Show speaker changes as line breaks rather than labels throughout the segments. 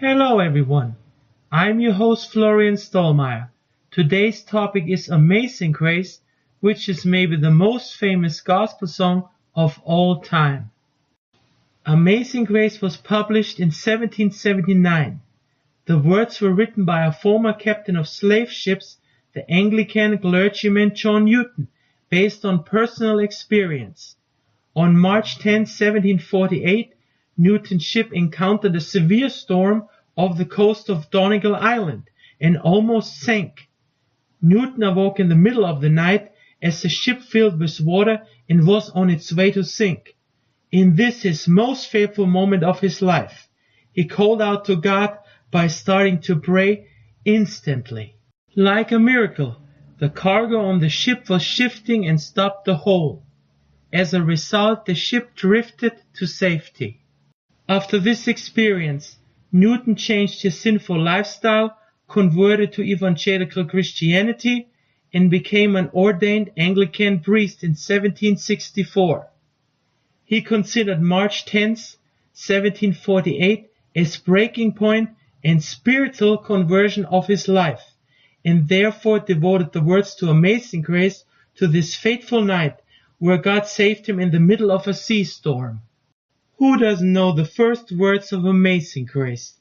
Hello everyone, I'm your host Florian Stollmayer. Today's topic is Amazing Grace, which is maybe the most famous gospel song of all time. Amazing Grace was published in 1779. The words were written by a former captain of slave ships, the Anglican clergyman John Newton, based on personal experience. On March 10, 1748, Newton's ship encountered a severe storm off the coast of Donegal Island and almost sank. Newton awoke in the middle of the night as the ship filled with water and was on its way to sink. In this his most fateful moment of his life, he called out to God by starting to pray instantly. Like a miracle, the cargo on the ship was shifting and stopped the whole. As a result, the ship drifted to safety. After this experience, Newton changed his sinful lifestyle, converted to evangelical Christianity, and became an ordained Anglican priest in 1764. He considered March 10, 1748 as breaking point and spiritual conversion of his life, and therefore devoted the words to Amazing Grace to this fateful night where God saved him in the middle of a sea storm. Who doesn't know the first words of Amazing Grace?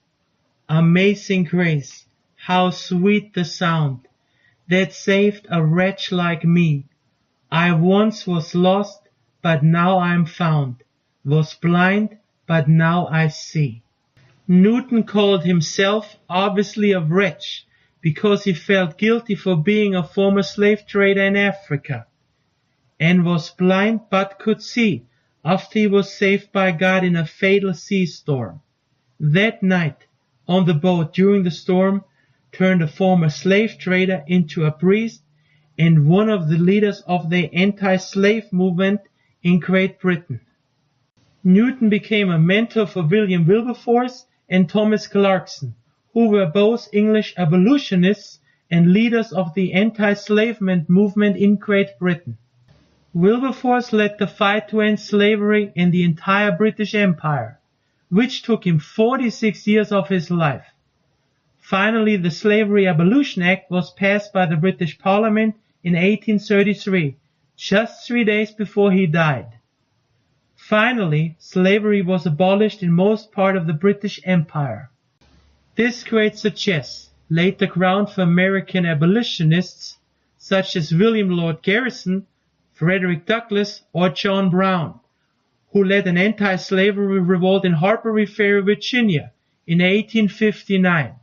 Amazing grace, how sweet the sound that saved a wretch like me. I once was lost, but now I am found, was blind, but now I see. Newton called himself obviously a wretch because he felt guilty for being a former slave trader in Africa, and was blind but could see after he was saved by God in a fatal sea storm. That night, on the boat during the storm, turned a former slave trader into a priest and one of the leaders of the anti-slave movement in Great Britain. Newton became a mentor for William Wilberforce and Thomas Clarkson, who were both English abolitionists and leaders of the anti-enslavement movement in Great Britain. Wilberforce led the fight to end slavery in the entire British Empire, which took him 46 years of his life. Finally, the Slavery Abolition Act was passed by the British Parliament in 1833, just 3 days before he died. Finally, slavery was abolished in most part of the British Empire. This great success laid the ground for American abolitionists such as William Lord Garrison, Frederick Douglass, or John Brown, who led an anti-slavery revolt in Harper's Ferry, Virginia in 1859.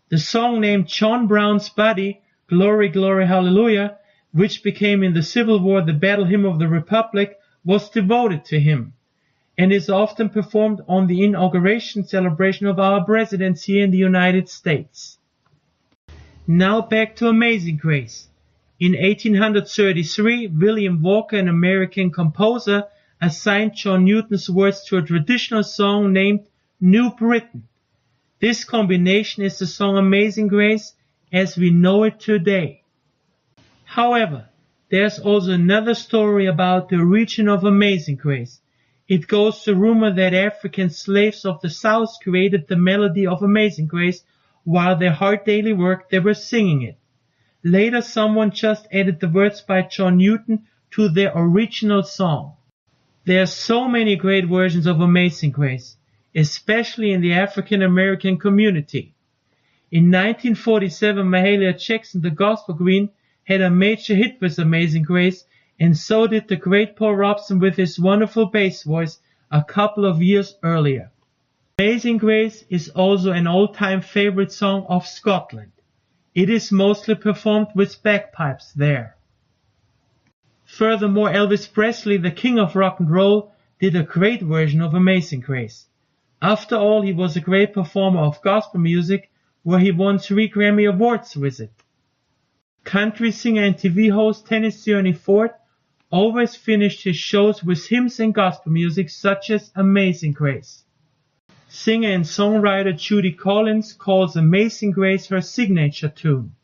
The song named John Brown's Body, Glory, Glory, Hallelujah, which became in the Civil War the battle hymn of the Republic, was devoted to him, and is often performed on the inauguration celebration of our presidency in the United States. Now back to Amazing Grace. In 1833, William Walker, an American composer, assigned John Newton's words to a traditional song named New Britain. This combination is the song Amazing Grace as we know it today. However, there's also another story about the origin of Amazing Grace. It goes the rumor that African slaves of the South created the melody of Amazing Grace while their hard daily work they were singing it. Later someone just added the words by John Newton to their original song. There are so many great versions of Amazing Grace, especially in the African American community. In 1947, Mahalia Jackson, the gospel queen, had a major hit with Amazing Grace, and so did the great Paul Robson with his wonderful bass voice a couple of years earlier. Amazing Grace is also an all-time favorite song of Scotland. It is mostly performed with bagpipes there. Furthermore, Elvis Presley, the king of rock and roll, did a great version of Amazing Grace. After all, he was a great performer of gospel music, where he won 3 Grammy Awards with it. Country singer and TV host Tennessee Ernie Ford always finished his shows with hymns and gospel music such as Amazing Grace. Singer and songwriter Judy calls Amazing Grace her signature tune.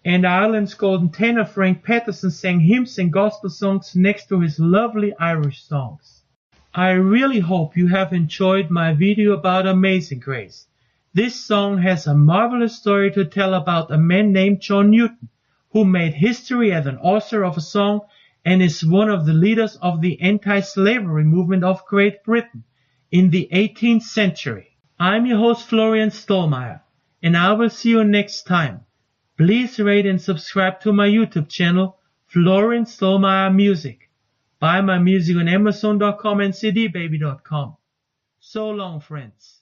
And Ireland's golden tenor Frank Patterson sang hymns and gospel songs next to his lovely Irish songs. I really hope you have enjoyed my video about Amazing Grace. This song has a marvelous story to tell about a man named John Newton, who made history as an author of a song and is one of the leaders of the anti-slavery movement of Great Britain in the 18th century. I'm your host Florian Stollmayer, and I will see you next time. Please rate and subscribe to my YouTube channel, Florian Stollmayer Music. Buy my music on Amazon.com and cdbaby.com. So long, friends.